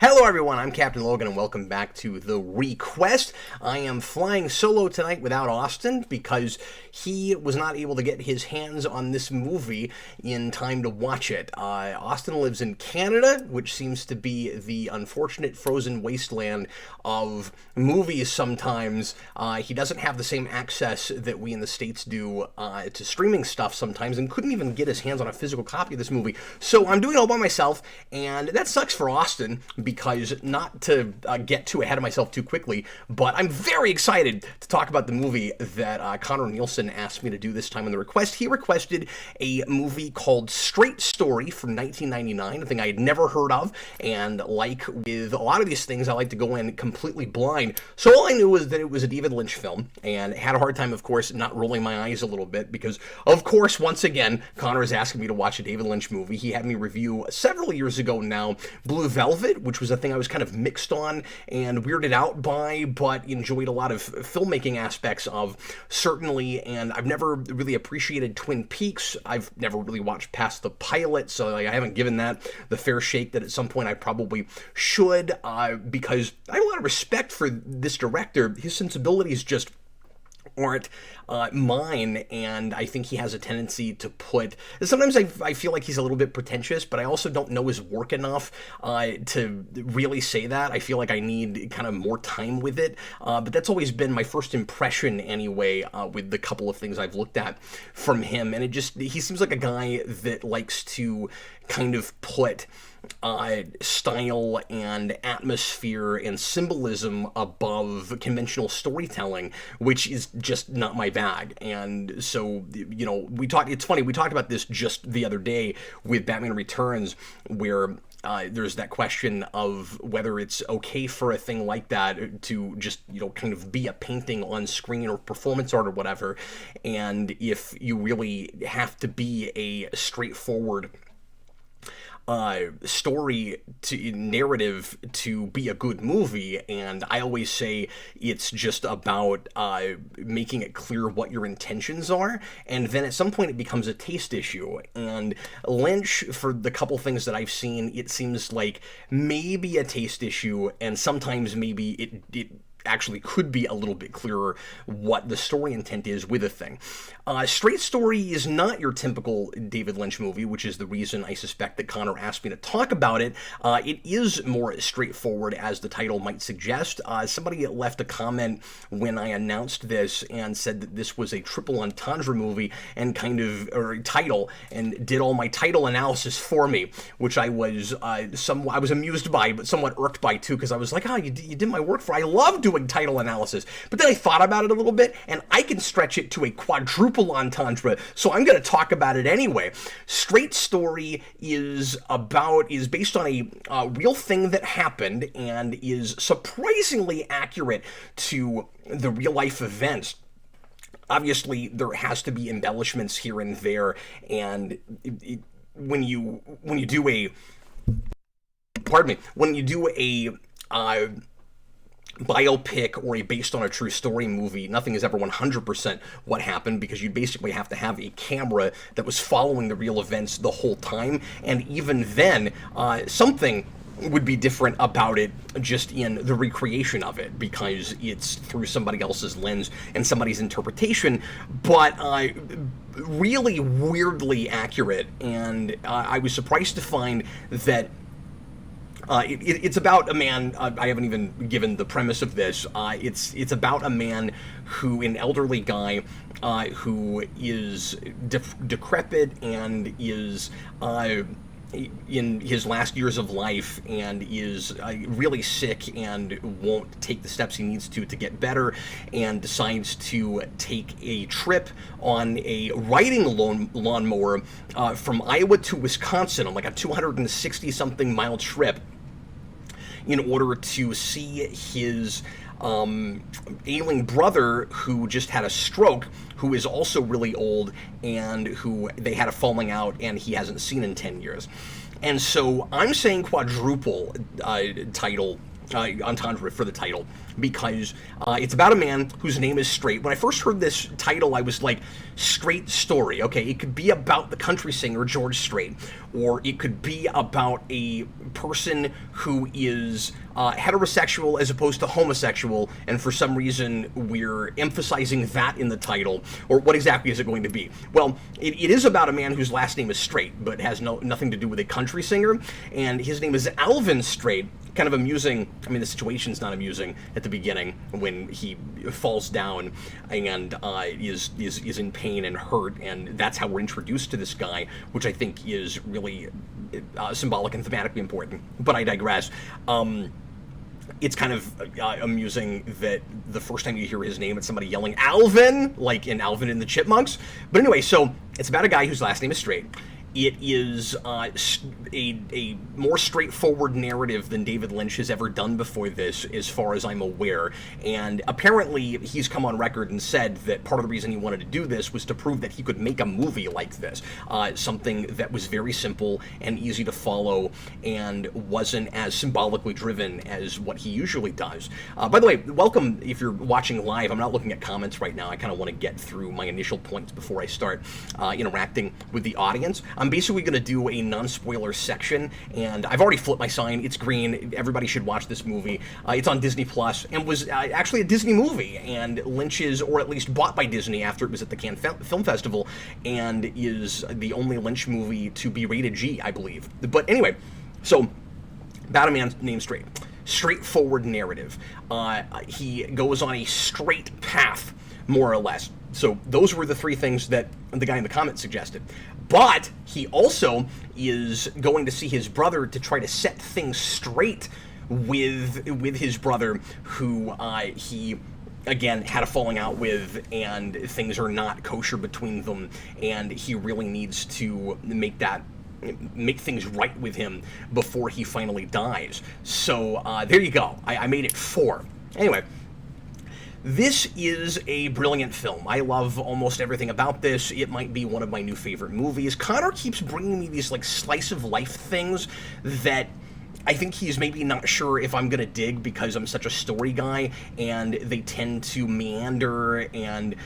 Hello everyone, I'm Captain Logan and welcome back to the ReQuest. I am flying solo tonight without Austin because he was not able to get his hands on this movie in time to watch it. Austin lives in Canada, which seems to be the unfortunate frozen wasteland of movies sometimes. He doesn't have the same access that we in the States do to streaming stuff sometimes and couldn't even get his hands on a physical copy of this movie. So I'm doing it all by myself, and that sucks for Austin because, not to get too ahead of myself too quickly, but I'm very excited to talk about the movie that Conner Nielsen asked me to do this time on the request. He requested a movie called Straight Story from 1999, a thing I had never heard of, and like with a lot of these things, I like to go in completely blind. So all I knew was that it was a David Lynch film, and had a hard time, of course, not rolling my eyes a little bit, because, of course, once again, Conner is asking me to watch a David Lynch movie. He had me review several years ago now Blue Velvet, which was a thing I was kind of mixed on and weirded out by, but enjoyed a lot of filmmaking aspects of, certainly, and I've never really appreciated Twin Peaks. I've never really watched past the pilot, so I haven't given that the fair shake that at some point I probably should, because I have a lot of respect for this director. His sensibilities just aren't mine, and I think he has a tendency to put... Sometimes I feel like he's a little bit pretentious, but I also don't know his work enough to really say that. I feel like I need kind of more time with it, but that's always been my first impression anyway, with the couple of things I've looked at from him, and he seems like a guy that likes to kind of put style and atmosphere and symbolism above conventional storytelling, which is just not my bag. And so, you know, it's funny, we talked about this just the other day with Batman Returns, where there's that question of whether it's okay for a thing like that to just, you know, kind of be a painting on screen or performance art or whatever, and if you really have to be a straightforward story to narrative to be a good movie. And I always say it's just about making it clear what your intentions are, and then at some point it becomes a taste issue. And Lynch, for the couple things that I've seen, it seems like maybe a taste issue, and sometimes maybe it actually could be a little bit clearer what the story intent is with a thing. Straight Story is not your typical David Lynch movie, which is the reason I suspect that Conner asked me to talk about it. It is more straightforward, as the title might suggest. Somebody left a comment when I announced this and said that this was a triple entendre movie and or title, and did all my title analysis for me, which I was I was amused by, but somewhat irked by too, because I was like, oh, you did my work I love doing title analysis. But then I thought about it a little bit, and I can stretch it to a quadruple entendre, so I'm going to talk about it anyway. Straight Story is based on a real thing that happened, and is surprisingly accurate to the real life events. Obviously, there has to be embellishments here and there, and when you do a biopic or a based on a true story movie, nothing is ever 100% what happened, because you basically have to have a camera that was following the real events the whole time, and even then, something would be different about it just in the recreation of it, because it's through somebody else's lens and somebody's interpretation, but really weirdly accurate. And I was surprised to find that it's about a man. I haven't even given the premise of this. It's about a man an elderly guy, who is decrepit and is in his last years of life, and is really sick and won't take the steps he needs to get better, and decides to take a trip on a riding lawnmower from Iowa to Wisconsin on like a 260-something mile trip, in order to see his ailing brother, who just had a stroke, who is also really old, and who they had a falling out and he hasn't seen in 10 years. And so I'm saying quadruple title entendre for the title, because it's about a man whose name is Straight. When I first heard this title, I was like, Straight story. Okay, it could be about the country singer George Strait, or it could be about a person who is heterosexual as opposed to homosexual, and for some reason we're emphasizing that in the title. Or what exactly is it going to be? Well, it is about a man whose last name is Straight, but has nothing to do with a country singer, and his name is Alvin Straight. Kind of amusing. I mean, the situation's not amusing at the beginning when he falls down and is in pain and hurt, and that's how we're introduced to this guy, which I think is really symbolic and thematically important. But I digress. It's kind of amusing that the first time you hear his name, it's somebody yelling Alvin, like in Alvin and the Chipmunks. But anyway, so it's about a guy whose last name is Straight. It is a more straightforward narrative than David Lynch has ever done before this, as far as I'm aware. And apparently, he's come on record and said that part of the reason he wanted to do this was to prove that he could make a movie like this. Something that was very simple and easy to follow and wasn't as symbolically driven as what he usually does. By the way, welcome if you're watching live. I'm not looking at comments right now. I kind of want to get through my initial points before I start interacting with the audience. I'm basically going to do a non-spoiler section, and I've already flipped my sign. It's green. Everybody should watch this movie. It's on Disney Plus, and was actually a Disney movie, and Lynch's, or at least bought by Disney after it was at the Cannes Film Festival, and is the only Lynch movie to be rated G, I believe. But anyway, so about a man named Straight. Straightforward narrative. He goes on a straight path, more or less. So those were the three things that the guy in the comments suggested. But he also is going to see his brother to try to set things straight with his brother, who he, again, had a falling out with, and things are not kosher between them, and he really needs to make things right with him before he finally dies. So there you go. I made it 4. Anyway. This is a brilliant film. I love almost everything about this. It might be one of my new favorite movies. Conner keeps bringing me these like slice of life things that I think he's maybe not sure if I'm gonna dig because I'm such a story guy, and they tend to meander and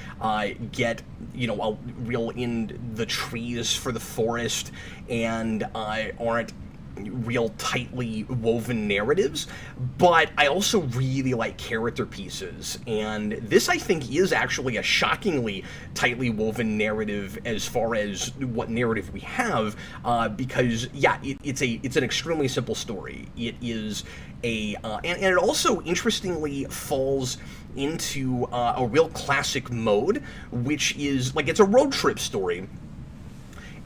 get, real in the trees for the forest, and aren't real tightly woven narratives. But I also really like character pieces, and this I think is actually a shockingly tightly woven narrative as far as what narrative we have, because it's an extremely simple story. It is and it also interestingly falls into a real classic mode, which is like it's a road trip story.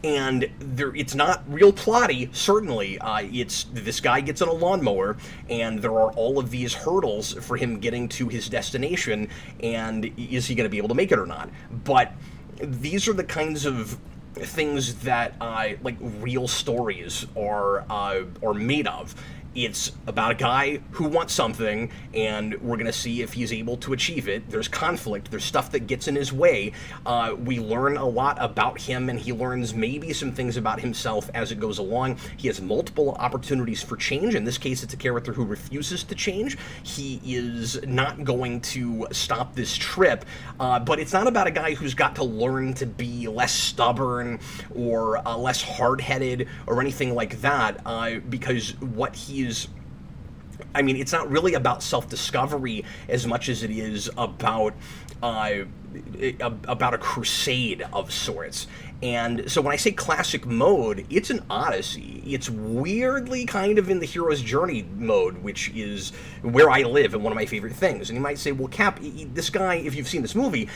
And it's not real plotty, certainly. It's this guy gets on a lawnmower, and there are all of these hurdles for him getting to his destination, and is he going to be able to make it or not? But these are the kinds of things that like real stories are made of. It's about a guy who wants something, and we're going to see if he's able to achieve it. There's conflict. There's stuff that gets in his way. We learn a lot about him, and he learns maybe some things about himself as it goes along. He has multiple opportunities for change. In this case, it's a character who refuses to change. He is not going to stop this trip, but it's not about a guy who's got to learn to be less stubborn or less hard-headed or anything like that, because what it's not really about self-discovery as much as it is about a crusade of sorts. And so when I say classic mode, it's an odyssey. It's weirdly kind of in the hero's journey mode, which is where I live and one of my favorite things. And you might say, well, Cap, this guy, if you've seen this movie,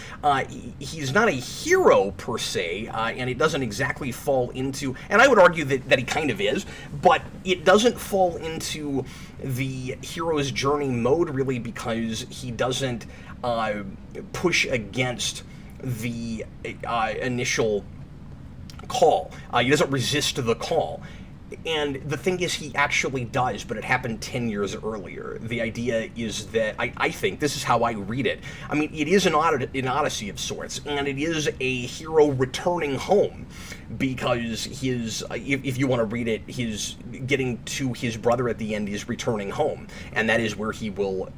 he's not a hero per se, and it doesn't exactly fall into, and I would argue that he kind of is, but it doesn't fall into the hero's journey mode really because he doesn't push against the initial call. He doesn't resist the call. And the thing is, he actually does, but it happened 10 years earlier. The idea is that, I think, this is how I read it. I mean, it is an odyssey of sorts, and it is a hero returning home, because if you want to read it, his getting to his brother at the end is returning home, and that is where he will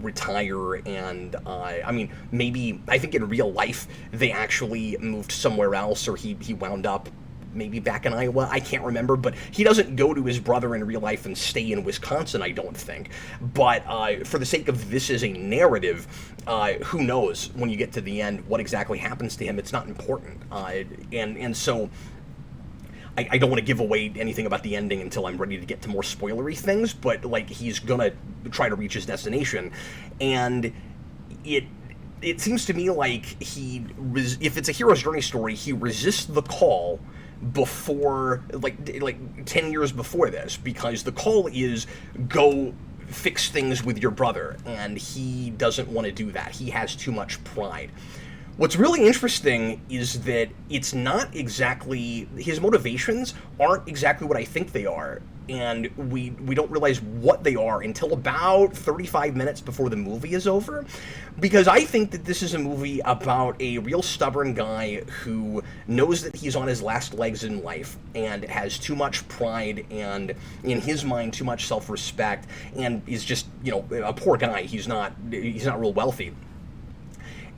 retire. And I mean, maybe, I think in real life, they actually moved somewhere else, or he wound up maybe back in Iowa, I can't remember, but he doesn't go to his brother in real life and stay in Wisconsin, I don't think. But for the sake of this as a narrative, who knows when you get to the end what exactly happens to him? It's not important. And so I don't want to give away anything about the ending until I'm ready to get to more spoilery things, but like, he's gonna try to reach his destination, and it seems to me like if it's a hero's journey story, he resists the call before, like 10 years before this, because the call is go fix things with your brother, and he doesn't want to do that. He has too much pride. What's really interesting is that it's not exactly, his motivations aren't exactly what I think they are, and we don't realize what they are until about 35 minutes before the movie is over, because I think that this is a movie about a real stubborn guy who knows that he's on his last legs in life and has too much pride and, in his mind, too much self-respect, and is just, a poor guy. He's not real wealthy,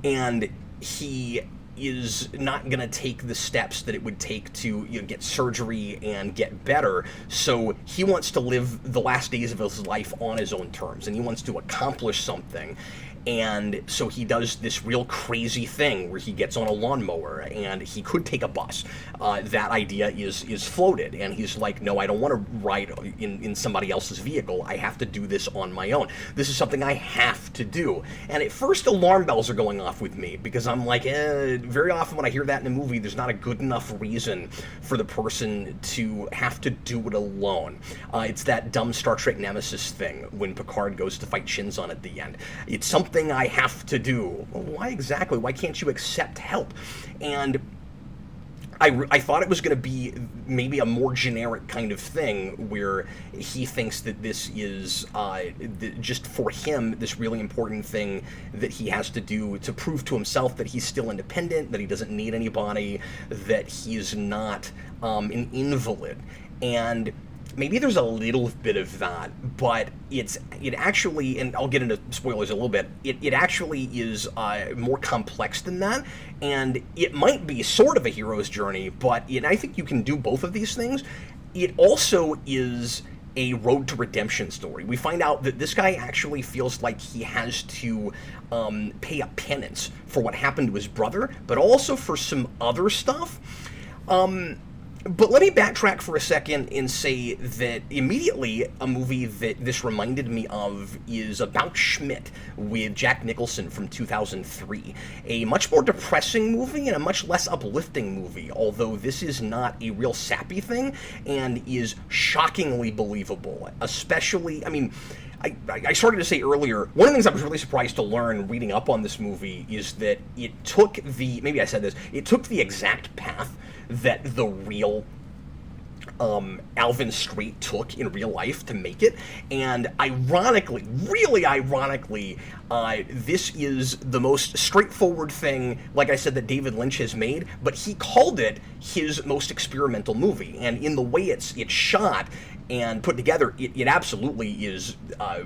and he is not going to take the steps that it would take to get surgery and get better. So he wants to live the last days of his life on his own terms, and he wants to accomplish something. And so he does this real crazy thing where he gets on a lawnmower, and he could take a bus. That idea is floated, and he's like, no, I don't want to ride in somebody else's vehicle. I have to do this on my own. This is something I have to do. And at first, alarm bells are going off with me, because I'm like, very often when I hear that in a movie, there's not a good enough reason for the person to have to do it alone. It's that dumb Star Trek Nemesis thing when Picard goes to fight Shinzon at the end. It's something I have to do. Well, why exactly? Why can't you accept help? And I thought it was going to be maybe a more generic kind of thing where he thinks that this is just for him, this really important thing that he has to do to prove to himself that he's still independent, that he doesn't need anybody, that he's not an invalid. And maybe there's a little bit of that, but it actually, and I'll get into spoilers a little bit, it actually is more complex than that, and it might be sort of a hero's journey, but I think you can do both of these things. It also is a road to redemption story. We find out that this guy actually feels like he has to pay a penance for what happened to his brother, but also for some other stuff. But let me backtrack for a second and say that immediately a movie that this reminded me of is About Schmidt with Jack Nicholson from 2003. A much more depressing movie and a much less uplifting movie, although this is not a real sappy thing and is shockingly believable. Especially, I mean, I started to say earlier, one of the things I was really surprised to learn reading up on this movie is that it took it took the exact path that the real Alvin Strait took in real life to make it, and ironically, really ironically, this is the most straightforward thing, like I said, that David Lynch has made, but he called it his most experimental movie, and in the way it's shot and put together, it absolutely is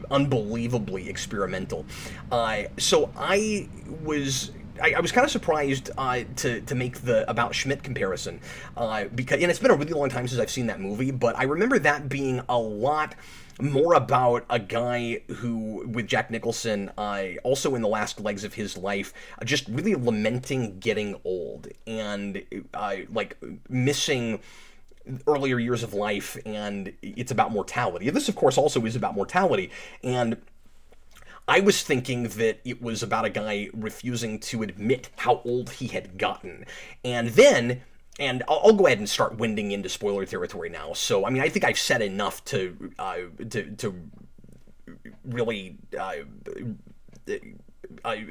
unbelievably experimental. So I was kind of surprised to make the About Schmidt comparison, because, and it's been a really long time since I've seen that movie, but I remember that being a lot more about a guy who, with Jack Nicholson, also in the last legs of his life, just really lamenting getting old and like missing earlier years of life, and it's about mortality. This, of course, also is about mortality, and I was thinking that it was about a guy refusing to admit how old he had gotten. And then, and I'll go ahead and start winding into spoiler territory now. So, I mean, I think I've said enough to really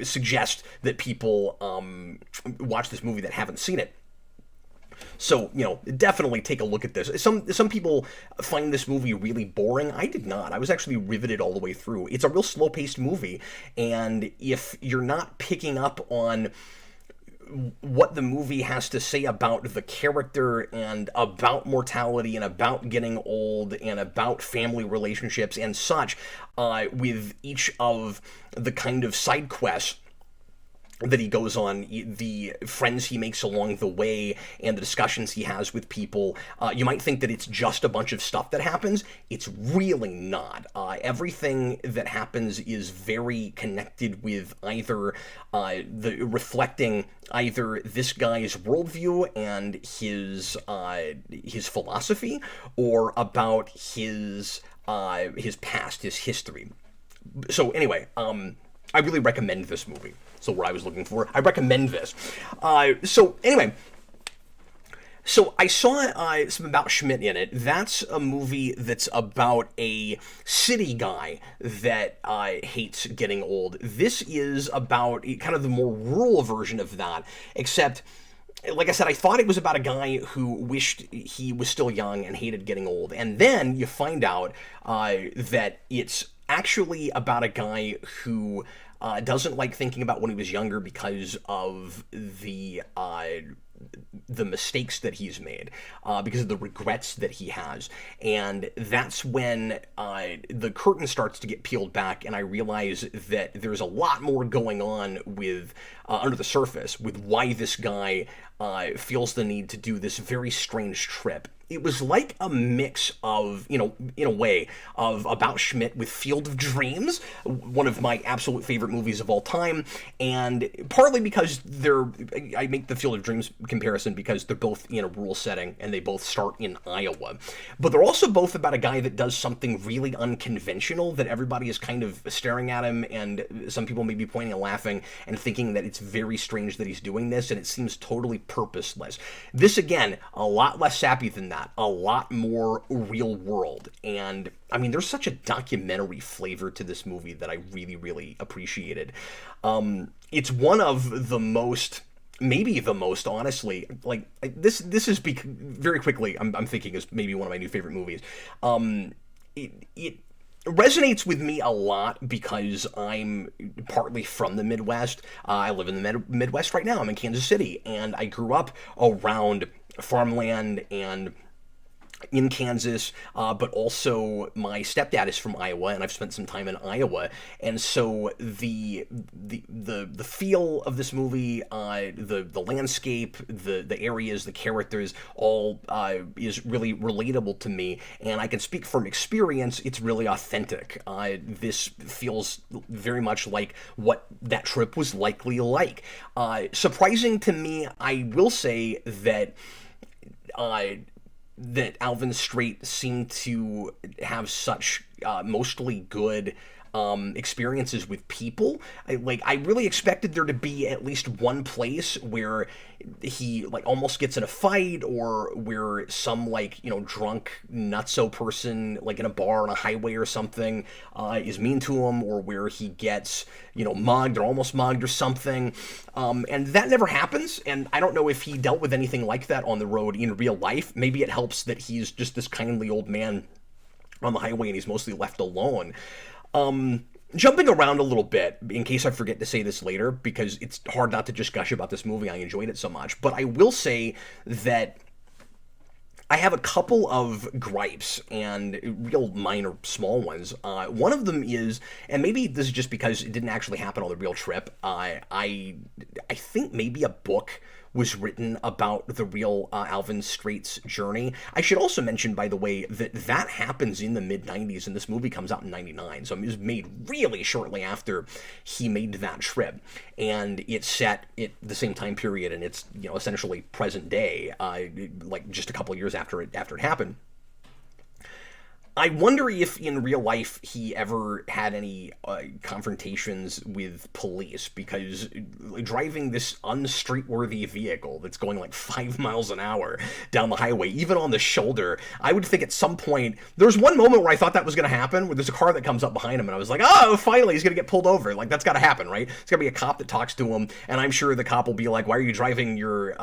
suggest that people watch this movie that haven't seen it. So, definitely take a look at this. Some people find this movie really boring. I did not. I was actually riveted all the way through. It's a real slow-paced movie, and if you're not picking up on what the movie has to say about the character and about mortality and about getting old and about family relationships and such, with each of the kind of side quests that he goes on, the friends he makes along the way, and the discussions he has with people, you might think that it's just a bunch of stuff that happens. It's really not. Everything that happens is very connected with either reflecting either this guy's worldview and his philosophy, or about his past, his history. So anyway, I really recommend this movie. So what I was looking for, I recommend this. So anyway, so I saw some About Schmidt in it. That's a movie that's about a city guy that hates getting old. This is about kind of the more rural version of that, except, like I said, I thought it was about a guy who wished he was still young and hated getting old. And then you find out that it's actually about a guy who doesn't like thinking about when he was younger because of the mistakes that he's made, because of the regrets that he has. And that's when the curtain starts to get peeled back, and I realize that there's a lot more going on with under the surface with why this guy feels the need to do this very strange trip. It was like a mix of, in a way, of About Schmidt with Field of Dreams, one of my absolute favorite movies of all time, and partly because I make the Field of Dreams comparison because they're both in a rural setting, and they both start in Iowa. But they're also both about a guy that does something really unconventional that everybody is kind of staring at him, and some people may be pointing and laughing and thinking that it's very strange that he's doing this, and it seems totally purposeless. This, again, a lot less sappy than that. A lot more real world. And I mean, there's such a documentary flavor to this movie that I really, really appreciated. It's one of the most, maybe the most, honestly, like this is very quickly, I'm thinking is maybe one of my new favorite movies. It resonates with me a lot because I'm partly from the Midwest. I live in the Midwest right now. I'm in Kansas City, and I grew up around farmland and in Kansas, but also my stepdad is from Iowa, and I've spent some time in Iowa, and so the feel of this movie, the landscape, the areas, the characters, all is really relatable to me, and I can speak from experience. It's really authentic. This feels very much like what that trip was likely like. Surprising to me, I will say that Alvin Strait seemed to have such mostly good experiences with people. I really expected there to be at least one place where he almost gets in a fight, or where some drunk nutso person in a bar on a highway or something is mean to him, or where he gets mugged or almost mugged or something, and that never happens. And I don't know if he dealt with anything like that on the road in real life. Maybe it helps that he's just this kindly old man on the highway and he's mostly left alone. Jumping around a little bit, in case I forget to say this later, because it's hard not to just gush about this movie. I enjoyed it so much. But I will say that I have a couple of gripes, and real minor, small ones. One of them is, and maybe this is just because it didn't actually happen on the real trip, I think maybe a book was written about the real Alvin Strait's journey. I should also mention, by the way, that happens in the mid-90s, and this movie comes out in 99, so it was made really shortly after he made that trip, and it's set at the same time period, and it's essentially present day, just a couple of years after it happened. I wonder if in real life he ever had any confrontations with police, because driving this unstreet-worthy vehicle that's going like 5 miles an hour down the highway, even on the shoulder, I would think at some point, there's one moment where I thought that was going to happen, where there's a car that comes up behind him, and I was like, oh, finally, he's going to get pulled over. Like, that's got to happen, right? It's got to be a cop that talks to him, and I'm sure the cop will be like, why are you driving your,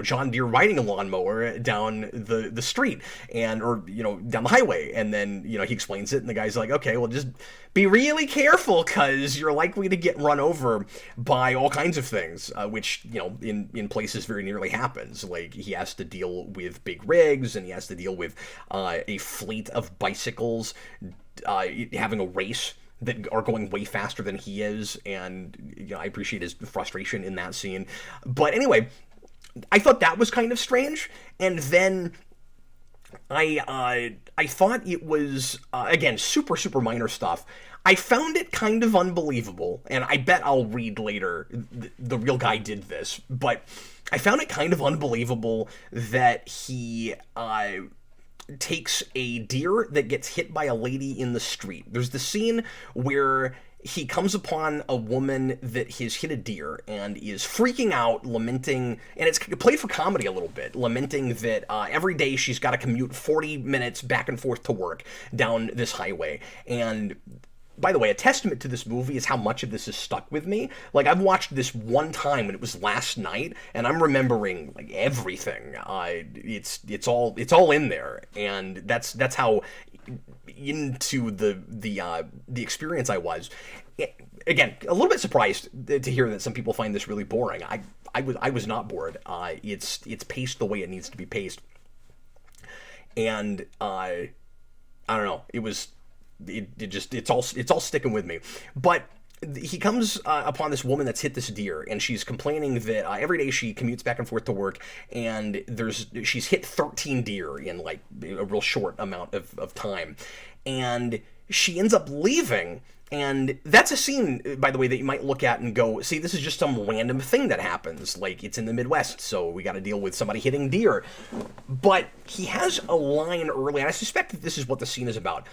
John Deere riding lawnmower down the street, or, down the highway? And then, he explains it, and the guy's like, okay, well, just be really careful, because you're likely to get run over by all kinds of things, which, in places very nearly happens. Like, he has to deal with big rigs, and he has to deal with a fleet of bicycles having a race that are going way faster than he is, and, I appreciate his frustration in that scene. But anyway, I thought that was kind of strange, and then I thought it was, again, super, super minor stuff. I found it kind of unbelievable, and I bet I'll read later the real guy did this, but I found it kind of unbelievable that he takes a deer that gets hit by a lady in the street. There's the scene where he comes upon a woman that has hit a deer and is freaking out, lamenting, and it's played for comedy a little bit, lamenting that every day she's got to commute 40 minutes back and forth to work down this highway. And by the way, a testament to this movie is how much of this is stuck with me. Like, I've watched this one time, and it was last night, and I'm remembering like everything. It's all in there, and that's how into the experience I was. Again, a little bit surprised to hear that some people find this really boring. I was not bored. It's paced the way it needs to be paced, and I don't know. It's all sticking with me. But he comes upon this woman that's hit this deer, and she's complaining that every day she commutes back and forth to work, and she's hit 13 deer in like a real short amount of time, and she ends up leaving. And that's a scene, by the way, that you might look at and go, see, this is just some random thing that happens. Like, it's in the Midwest, so we got to deal with somebody hitting deer. But he has a line early, and I suspect that this is what the scene is about.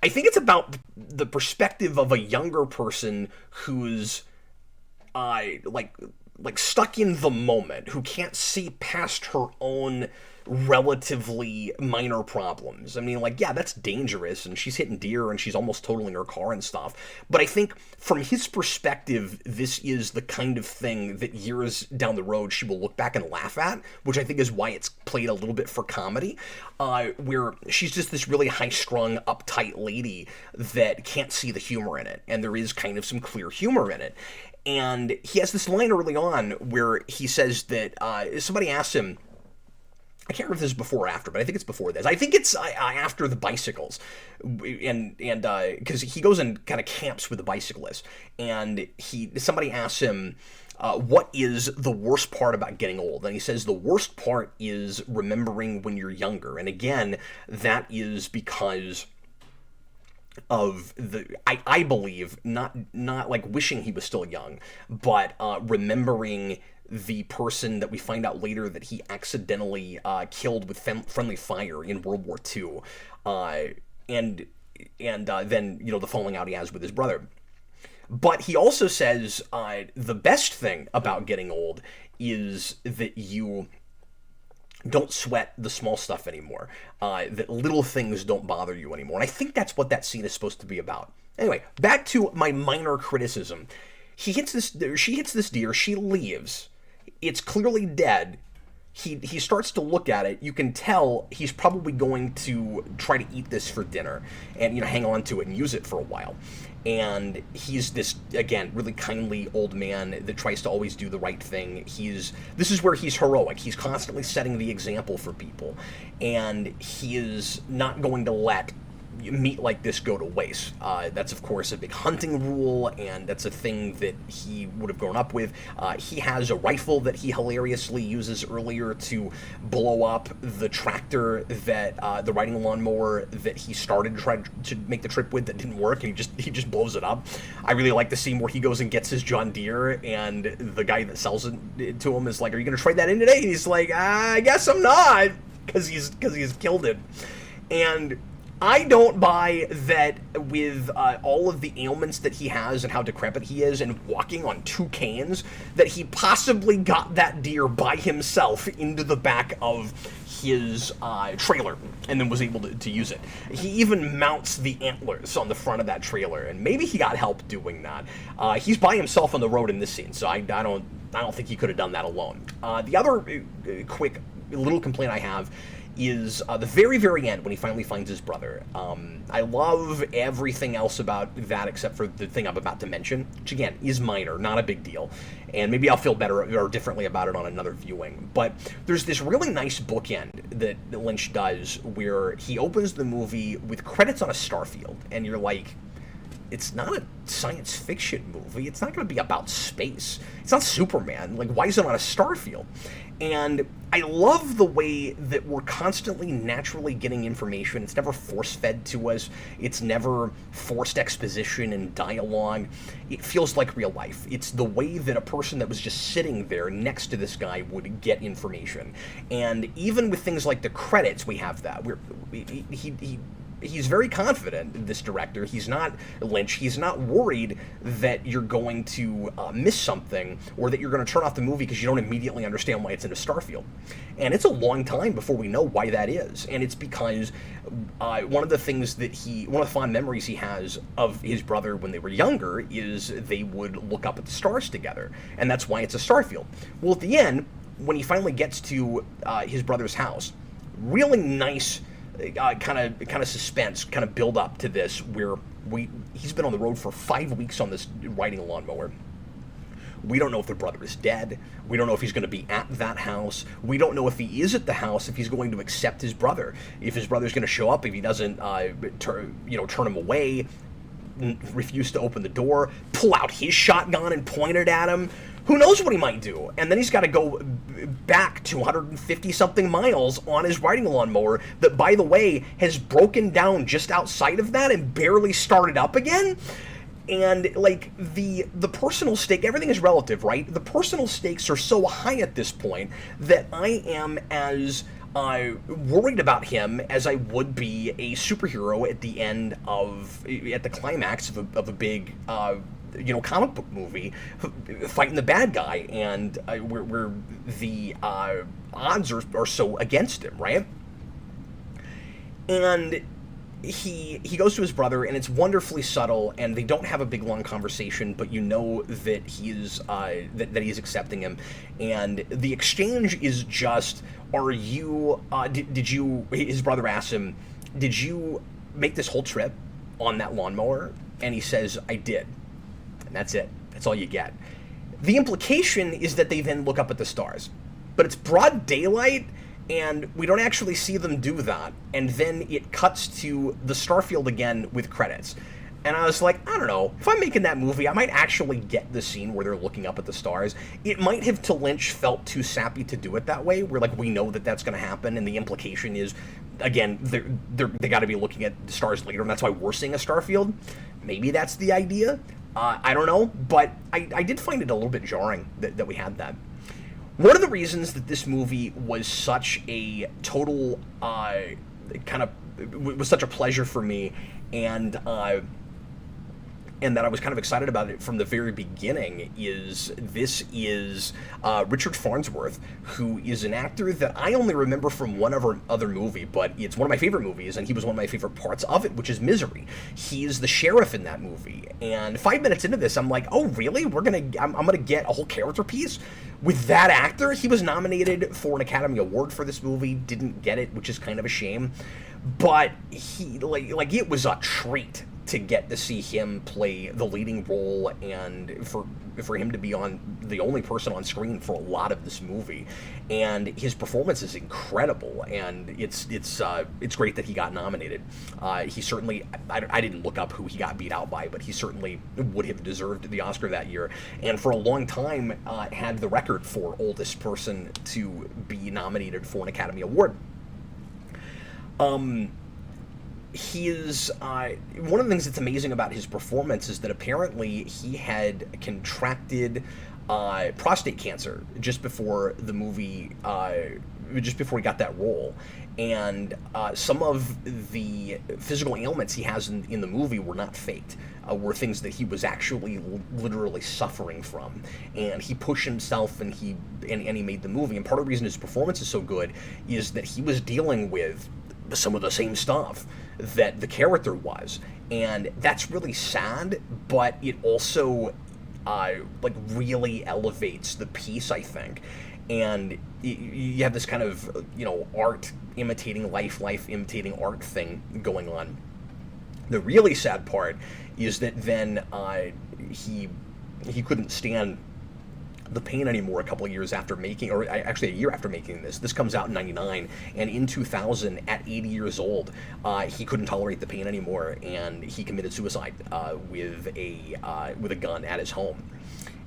I think it's about the perspective of a younger person who's like stuck in the moment, who can't see past her own relatively minor problems. I mean, like, yeah, that's dangerous, and she's hitting deer, and she's almost totaling her car and stuff. But I think from his perspective, this is the kind of thing that years down the road she will look back and laugh at, which I think is why it's played a little bit for comedy, where she's just this really high-strung, uptight lady that can't see the humor in it, and there is kind of some clear humor in it. And he has this line early on where he says that somebody asks him, I can't remember if this is before or after, but I think it's before this. I think it's after the bicycles, and because he goes and kind of camps with the bicyclists, and somebody asks him, what is the worst part about getting old? And he says the worst part is remembering when you're younger. And again, that is because of I believe, not like wishing he was still young, but remembering the person that we find out later that he accidentally killed with friendly fire in World War II, and then, the falling out he has with his brother. But he also says the best thing about getting old is that you don't sweat the small stuff anymore, that little things don't bother you anymore. And I think that's what that scene is supposed to be about. Anyway, back to my minor criticism. She hits this deer, she leaves. It's clearly dead. He starts to look at it. You can tell he's probably going to try to eat this for dinner and, hang on to it and use it for a while. And he's this, again, really kindly old man that tries to always do the right thing. This is where he's heroic. He's constantly setting the example for people. And he is not going to let meat like this go to waste. That's, of course, a big hunting rule, and that's a thing that he would have grown up with. He has a rifle that he hilariously uses earlier to blow up the tractor that the riding lawnmower that he started to try to make the trip with that didn't work, and he just blows it up. I really like the scene where he goes and gets his John Deere, and the guy that sells it to him is like, "Are you going to trade that in today?" And he's like, "I guess I'm not," because he's killed it. And I don't buy that with all of the ailments that he has and how decrepit he is and walking on 2 canes, that he possibly got that deer by himself into the back of his trailer and then was able to use it. He even mounts the antlers on the front of that trailer, and maybe he got help doing that. He's by himself on the road in this scene, so I don't think he could have done that alone. The other quick little complaint I have is the very, very end when he finally finds his brother. I love everything else about that except for the thing I'm about to mention, which again is minor, not a big deal, and maybe I'll feel better or differently about it on another viewing. But there's this really nice bookend that Lynch does where he opens the movie with credits on a starfield, and you're like, it's not a science fiction movie. It's not going to be about space. It's not Superman. Like, why is it on a starfield? And I love the way that we're constantly naturally getting information. It's never force-fed to us. It's never forced exposition and dialogue. It feels like real life. It's the way that a person that was just sitting there next to this guy would get information. And even with things like the credits, we have that. He's very confident, this director. He's not Lynch. He's not worried that you're going to miss something or that you're going to turn off the movie because you don't immediately understand why it's in a starfield. And it's a long time before we know why that is. And it's because one of the fond memories he has of his brother when they were younger is they would look up at the stars together. And that's why it's a starfield. Well, at the end, when he finally gets to his brother's house, really nice kind of suspense, kind of build up to this, where he's been on the road for 5 weeks on this riding a lawnmower. We don't know if the brother is dead. We don't know if he's going to be at that house. We don't know if he is at the house, if he's going to accept his brother, if his brother's going to show up, if he doesn't turn him away, refuse to open the door, pull out his shotgun and point it at him. Who knows what he might do? And then he's got to go back 250-something miles on his riding lawnmower that, by the way, has broken down just outside of that and barely started up again. And, like, the personal stake, everything is relative, right? The personal stakes are so high at this point that I am as worried about him as I would be a superhero at the climax of a big comic book movie fighting the bad guy, and where the odds are so against him, right? And he goes to his brother, and it's wonderfully subtle, and they don't have a big long conversation, but you know that he's that he's accepting him, and the exchange is just, are you did you, his brother asks him, did you make this whole trip on that lawnmower? And he says, I did. And that's it. That's all you get. The implication is that they then look up at the stars. But it's broad daylight, and we don't actually see them do that. And then it cuts to the starfield again with credits. And I was like, I don't know. If I'm making that movie, I might actually get the scene where they're looking up at the stars. It might have, to Lynch, felt too sappy to do it that way, where, like, we know that that's going to happen, and the implication is, again, they got to be looking at the stars later, and that's why we're seeing a starfield. Maybe that's the idea. I don't know, but I did find it a little bit jarring that we had that. One of the reasons that this movie was such a total was such a pleasure for me, and that I was kind of excited about it from the very beginning is Richard Farnsworth, who is an actor that I only remember from one other movie, but it's one of my favorite movies, and he was one of my favorite parts of it, which is Misery. He's the sheriff in that movie, and 5 minutes into this, I'm like, oh, really? I'm gonna get a whole character piece with that actor? He was nominated for an Academy Award for this movie, didn't get it, which is kind of a shame, but he, like it was a treat to get to see him play the leading role, and for him to be the only person on screen for a lot of this movie. And his performance is incredible, and it's great that he got nominated. He certainly, I didn't look up who he got beat out by, but he certainly would have deserved the Oscar that year, and for a long time had the record for oldest person to be nominated for an Academy Award. One of the things that's amazing about his performance is that apparently he had contracted prostate cancer just before the movie, just before he got that role. And some of the physical ailments he has in the movie were not faked, were things that he was actually literally suffering from. And he pushed himself, and he made the movie. And part of the reason his performance is so good is that he was dealing with some of the same stuff that the character was. And that's really sad, but it also like really elevates the piece, I think. And you have this kind of, art imitating life, life imitating art thing going on. The really sad part is that then he couldn't stand the pain anymore a couple of years after making, or actually a year after making this. This comes out in 99, and in 2000, at 80 years old, he couldn't tolerate the pain anymore, and he committed suicide with a gun at his home.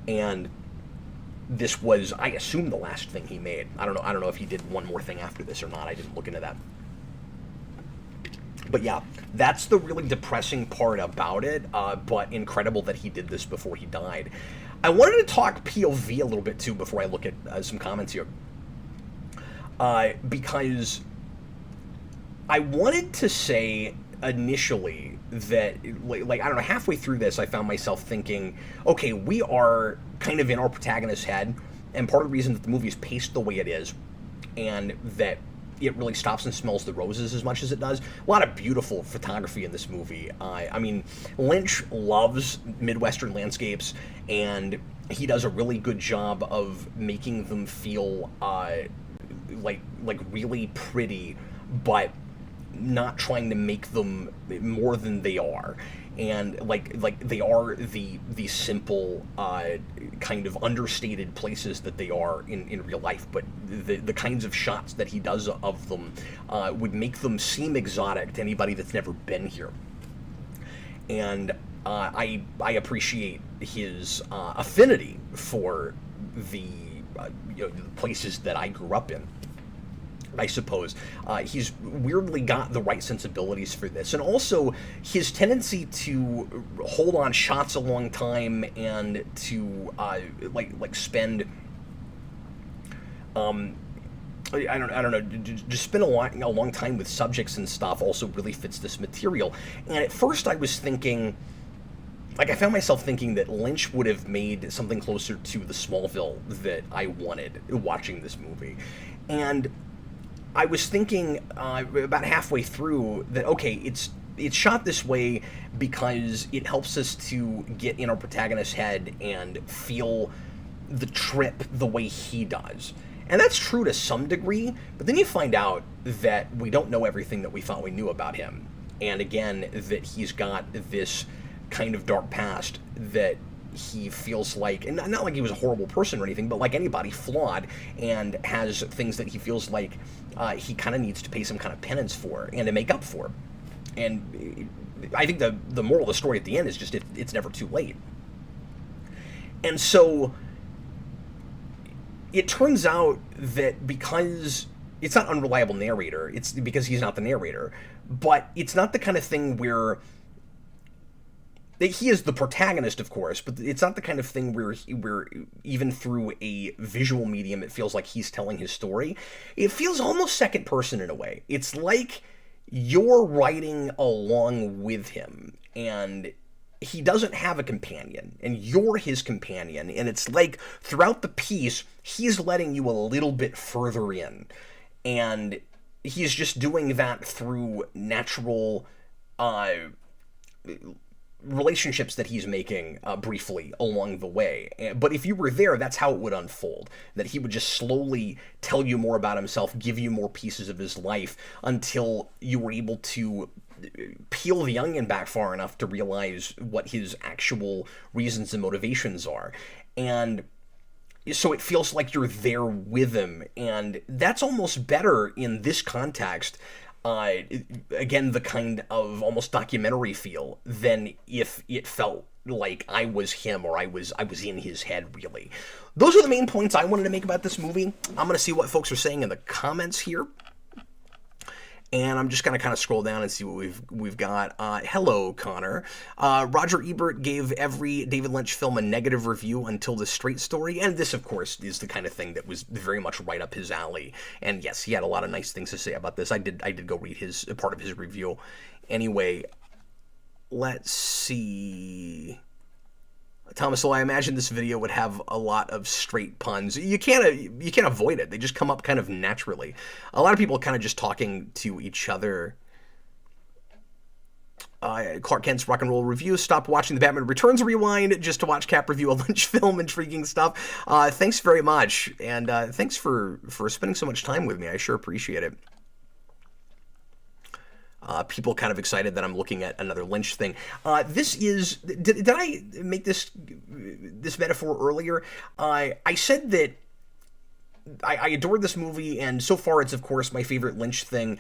And this was, I assume, the last thing he made. I don't know if he did one more thing after this or not. I didn't look into that. But yeah, that's the really depressing part about it, but incredible that he did this before he died. I wanted to talk POV a little bit, too, before I look at some comments here. Because I wanted to say initially that, like, I don't know, halfway through this, I found myself thinking, okay, we are kind of in our protagonist's head, and part of the reason that the movie is paced the way it is, and that it really stops and smells the roses as much as it does. A lot of beautiful photography in this movie. I mean, Lynch loves Midwestern landscapes, and he does a really good job of making them feel like really pretty, but not trying to make them more than they are. And like they are the simple kind of understated places that they are in real life, but the kinds of shots that he does of them would make them seem exotic to anybody that's never been here. And I appreciate his affinity for the the places that I grew up in, I suppose. He's weirdly got the right sensibilities for this. And also, his tendency to hold on shots a long time and to, spend, I don't know, just spend a long time with subjects and stuff also really fits this material. And at first I was thinking, I found myself thinking that Lynch would have made something closer to the Smallville that I wanted watching this movie. And I was thinking about halfway through that, okay, it's shot this way because it helps us to get in our protagonist's head and feel the trip the way he does. And that's true to some degree, but then you find out that we don't know everything that we thought we knew about him. And again, that he's got this kind of dark past that he feels like, and not like he was a horrible person or anything, but like anybody, flawed, and has things that he feels like he kind of needs to pay some kind of penance for and to make up for. And I think the moral of the story at the end is just it's never too late. And so it turns out that because it's not unreliable narrator, it's because he's not the narrator, but it's not the kind of thing where he is the protagonist, of course, but it's not the kind of thing where even through a visual medium, it feels like he's telling his story. It feels almost second person in a way. It's like you're writing along with him, and he doesn't have a companion, and you're his companion, and it's like throughout the piece, he's letting you a little bit further in, and he's just doing that through natural relationships that he's making briefly along the way. But if you were there, that's how it would unfold. That he would just slowly tell you more about himself, give you more pieces of his life, until you were able to peel the onion back far enough to realize what his actual reasons and motivations are. And so it feels like you're there with him, and that's almost better in this context. Again, the kind of almost documentary feel than if it felt like I was him or I was in his head, really. Those are the main points I wanted to make about this movie. I'm going to see what folks are saying in the comments here. And I'm just gonna kind of scroll down and see what we've got. Hello, Connor. Roger Ebert gave every David Lynch film a negative review until The Straight Story, and this, of course, is the kind of thing that was very much right up his alley. And yes, he had a lot of nice things to say about this. I did go read his part of his review. Anyway, let's see. Thomas, I imagine this video would have a lot of straight puns. You can't avoid it. They just come up kind of naturally. A lot of people kind of just talking to each other. Clark Kent's Rock and Roll Review. Stopped watching the Batman Returns rewind just to watch Cap review a Lynch film. Intriguing stuff. Thanks very much, and thanks for spending so much time with me. I sure appreciate it. People kind of excited that I'm looking at another Lynch thing. This is... Did I make this metaphor earlier? I said that I adored this movie, and so far it's, of course, my favorite Lynch thing.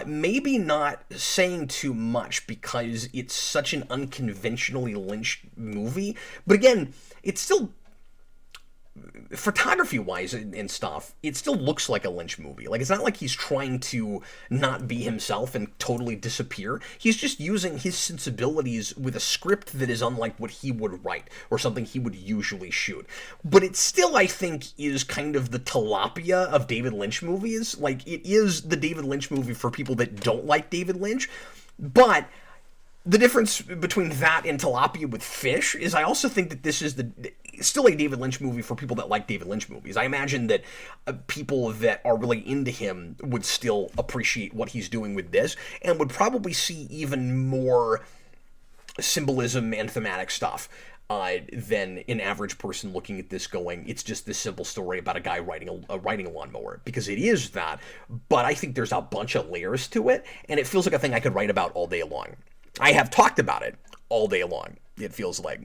Maybe not saying too much because it's such an unconventionally Lynch movie. But again, it's still... photography-wise and stuff, it still looks like a Lynch movie. Like, it's not like he's trying to not be himself and totally disappear. He's just using his sensibilities with a script that is unlike what he would write or something he would usually shoot. But it still, I think, is kind of the tilapia of David Lynch movies. Like, it is the David Lynch movie for people that don't like David Lynch, but... the difference between that and tilapia with fish is I also think that this is still a David Lynch movie for people that like David Lynch movies. I imagine that people that are really into him would still appreciate what he's doing with this and would probably see even more symbolism and thematic stuff than an average person looking at this going, it's just this simple story about a guy riding a lawnmower. Because it is that, but I think there's a bunch of layers to it, and it feels like a thing I could write about all day long. I have talked about it all day long, it feels like,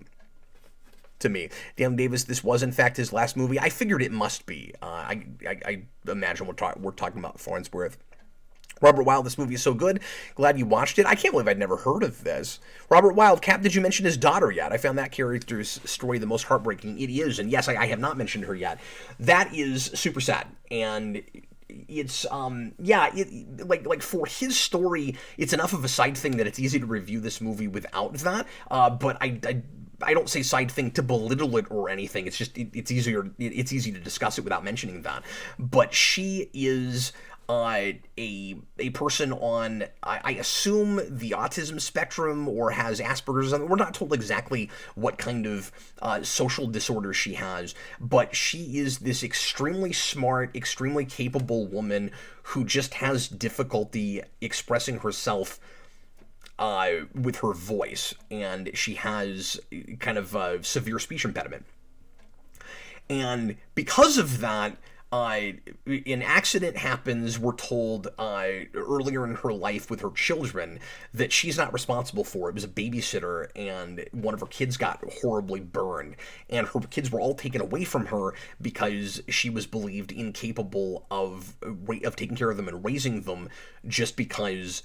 to me. Dan Davis, this was, in fact, his last movie. I figured it must be. I imagine we're talking about Farnsworth. Robert Wilde, this movie is so good. Glad you watched it. I can't believe I'd never heard of this. Robert Wilde, Cap, did you mention his daughter yet? I found that character's story the most heartbreaking. It is, and yes, I have not mentioned her yet. That is super sad, and... it's like for his story, it's enough of a side thing that it's easy to review this movie without that. But I don't say side thing to belittle it or anything. It's just it's easy to discuss it without mentioning that. But she is a person on, I assume, the autism spectrum or has Asperger's. I mean, we're not told exactly what kind of social disorder she has, but she is this extremely smart, extremely capable woman who just has difficulty expressing herself with her voice, and she has kind of a severe speech impediment. And because of that, an accident happens, we're told, earlier in her life with her children that she's not responsible for. It was a babysitter, and one of her kids got horribly burned, and her kids were all taken away from her because she was believed incapable of taking care of them and raising them just because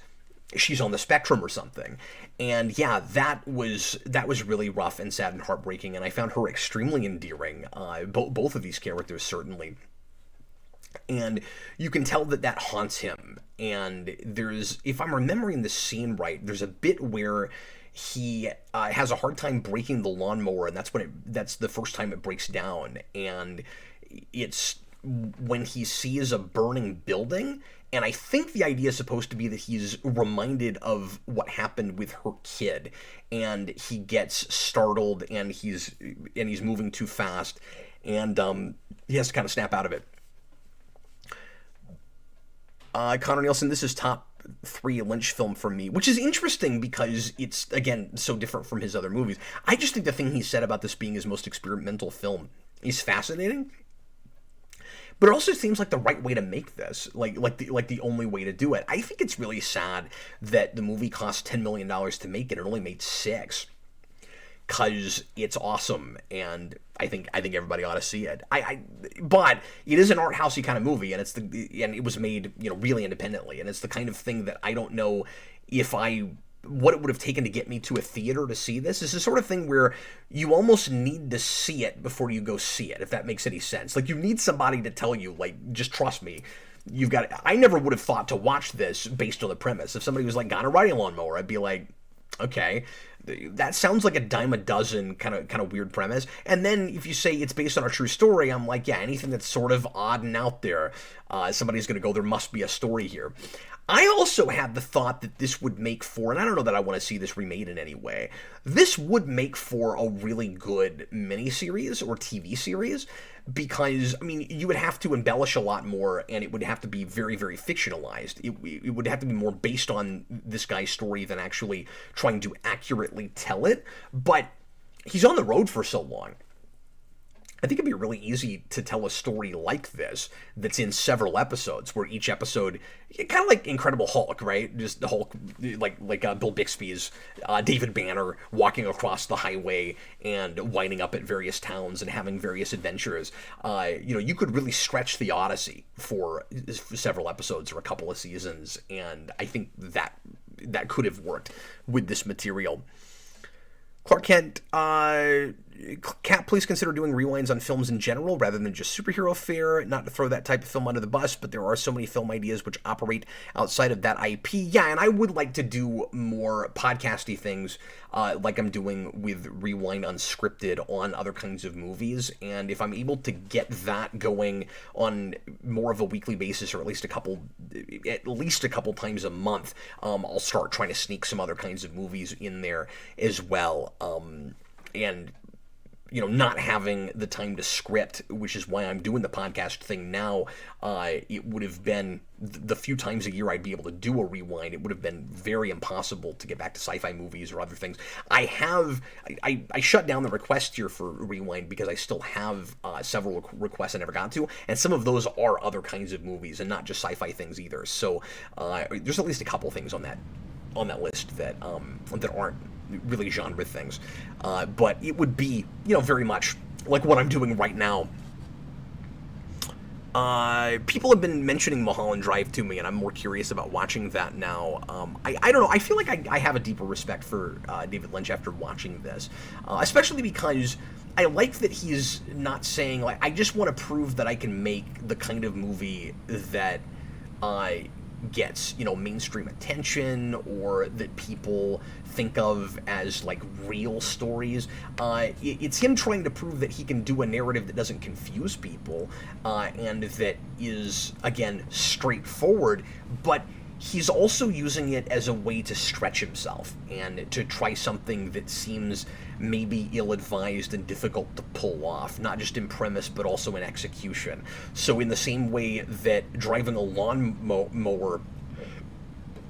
she's on the spectrum or something. And yeah, that was really rough and sad and heartbreaking, and I found her extremely endearing, both of these characters, certainly. And you can tell that haunts him. And there's, if I'm remembering the scene right, there's a bit where he has a hard time breaking the lawnmower, and that's the first time it breaks down. And it's when he sees a burning building, and I think the idea is supposed to be that he's reminded of what happened with her kid, and he gets startled, and he's moving too fast, and he has to kind of snap out of it. Conner Nielsen, this is top 3 Lynch film for me, which is interesting because it's, again, so different from his other movies. I just think the thing he said about this being his most experimental film is fascinating, but it also seems like the right way to make this, like the only way to do it. I think it's really sad that the movie cost $10 million to make it and only made 6. Because it's awesome, and I think everybody ought to see it. But it is an art housey kind of movie, and it was made, really independently, and it's the kind of thing that I don't know what it would have taken to get me to a theater to see this. It's the sort of thing where you almost need to see it before you go see it, if that makes any sense. Like, you need somebody to tell you, like, just trust me, you've got, I never would have thought to watch this based on the premise. If somebody was like, got a riding lawnmower, I'd be like, okay, that sounds like a dime a dozen kind of weird premise. And then if you say it's based on a true story, I'm like, yeah, anything that's sort of odd and out there, somebody's going to go, there must be a story here. I also had the thought that this would make for, and I don't know that I want to see this remade in any way, this would make for a really good miniseries or TV series, because, I mean, you would have to embellish a lot more, and it would have to be very, very fictionalized. It would have to be more based on this guy's story than actually trying to accurately tell it, but he's on the road for so long. I think it'd be really easy to tell a story like this that's in several episodes, where each episode, kind of like Incredible Hulk, right? Just the Hulk, like Bill Bixby's David Banner walking across the highway and winding up at various towns and having various adventures. You could really stretch the Odyssey for several episodes or a couple of seasons, and I think that could have worked with this material. Clark Kent, Cat, please consider doing rewinds on films in general rather than just superhero fare. Not to throw that type of film under the bus, but there are so many film ideas which operate outside of that IP. Yeah, and I would like to do more podcasty things like I'm doing with Rewind Unscripted on other kinds of movies. And if I'm able to get that going on more of a weekly basis, or at least a couple times a month, I'll start trying to sneak some other kinds of movies in there as well. And not having the time to script, which is why I'm doing the podcast thing now, it would have been, the few times a year I'd be able to do a rewind, it would have been very impossible to get back to sci-fi movies or other things. I shut down the request here for rewind because I still have several requests I never got to, and some of those are other kinds of movies and not just sci-fi things either. So there's at least a couple things on that list that aren't really genre things, but it would be, very much like what I'm doing right now. People have been mentioning Mulholland Drive to me, and I'm more curious about watching that now. I don't know, I feel like I have a deeper respect for David Lynch after watching this, especially because I like that he's not saying, like, I just want to prove that I can make the kind of movie that gets, mainstream attention, or that people think of as, like, real stories. It's him trying to prove that he can do a narrative that doesn't confuse people, and that is, again, straightforward, but he's also using it as a way to stretch himself and to try something that seems maybe ill-advised and difficult to pull off, not just in premise but also in execution. So in the same way that driving a lawnmower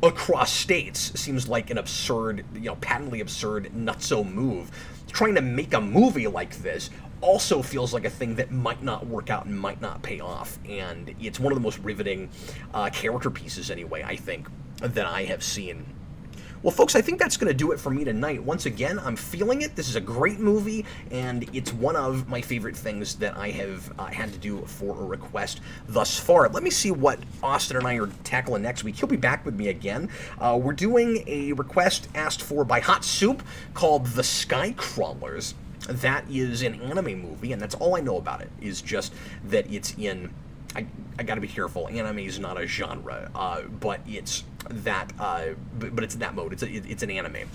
across states seems like an absurd, patently absurd, nutso move, trying to make a movie like this also feels like a thing that might not work out and might not pay off. And it's one of the most riveting character pieces, anyway, I think, that I have seen. Well, folks, I think that's going to do it for me tonight. Once again, I'm feeling it. This is a great movie, and it's one of my favorite things that I have had to do for a request thus far. Let me see what Austin and I are tackling next week. He'll be back with me again. We're doing a request asked for by Hot Soup called The Sky Crawlers. That is an anime movie, and that's all I know about it, is just that it's in... I gotta be careful. Anime is not a genre, but it's that. But it's in that mode. It's an anime,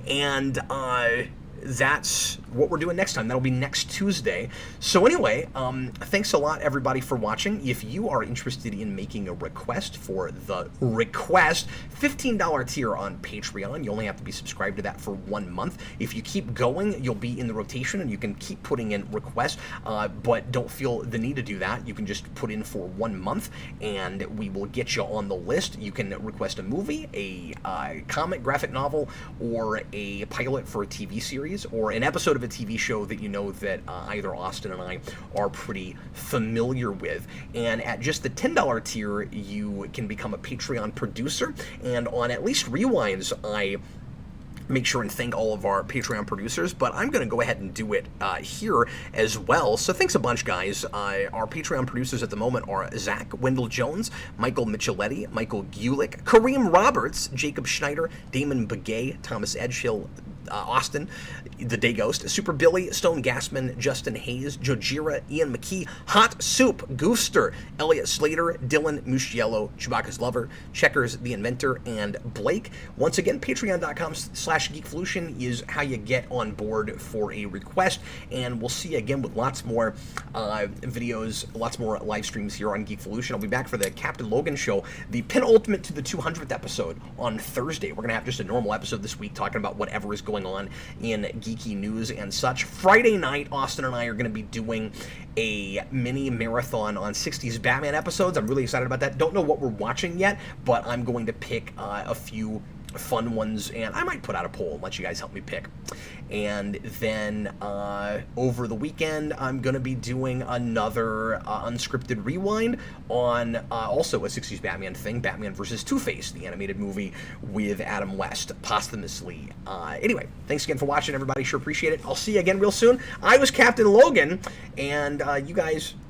and that's what we're doing next time. That'll be next Tuesday. So anyway, thanks a lot, everybody, for watching. If you are interested in making a request for the ReQuest, $15 tier on Patreon. You only have to be subscribed to that for 1 month. If you keep going, you'll be in the rotation, and you can keep putting in requests, but don't feel the need to do that. You can just put in for 1 month, and we will get you on the list. You can request a movie, a comic graphic novel, or a pilot for a TV series, or an episode of a TV show that you know that either Austin and I are pretty familiar with. And at just the $10 tier, you can become a Patreon producer. And on at least Rewinds, I make sure and thank all of our Patreon producers, but I'm going to go ahead and do it here as well. So thanks a bunch, guys. Our Patreon producers at the moment are Zach Wendell Jones, Michael Micheletti, Michael Gulick, Kareem Roberts, Jacob Schneider, Damon Begay, Thomas Edgehill, Austin, the Day Ghost, Super Billy, Stone Gassman, Justin Hayes, Jojira, Ian McKee, Hot Soup, Goofster, Elliot Slater, Dylan Musciello, Chewbacca's Lover, Checkers, the Inventor, and Blake. Once again, patreon.com/geekvolution is how you get on board for a request, and we'll see you again with lots more videos, lots more live streams here on Geekvolution. I'll be back for the Captain Logan show, the penultimate to the 200th episode on Thursday. We're going to have just a normal episode this week talking about whatever is going on in geeky news and such. Friday night, Austin and I are going to be doing a mini marathon on 60s Batman episodes. I'm really excited about that. Don't know what we're watching yet, but I'm going to pick a few fun ones, and I might put out a poll and let you guys help me pick. And then over the weekend, I'm going to be doing another unscripted rewind on also a 60s Batman thing, Batman vs. Two-Face, the animated movie with Adam West, posthumously. Anyway, thanks again for watching, everybody. Sure appreciate it. I'll see you again real soon. I was Captain Logan, and you guys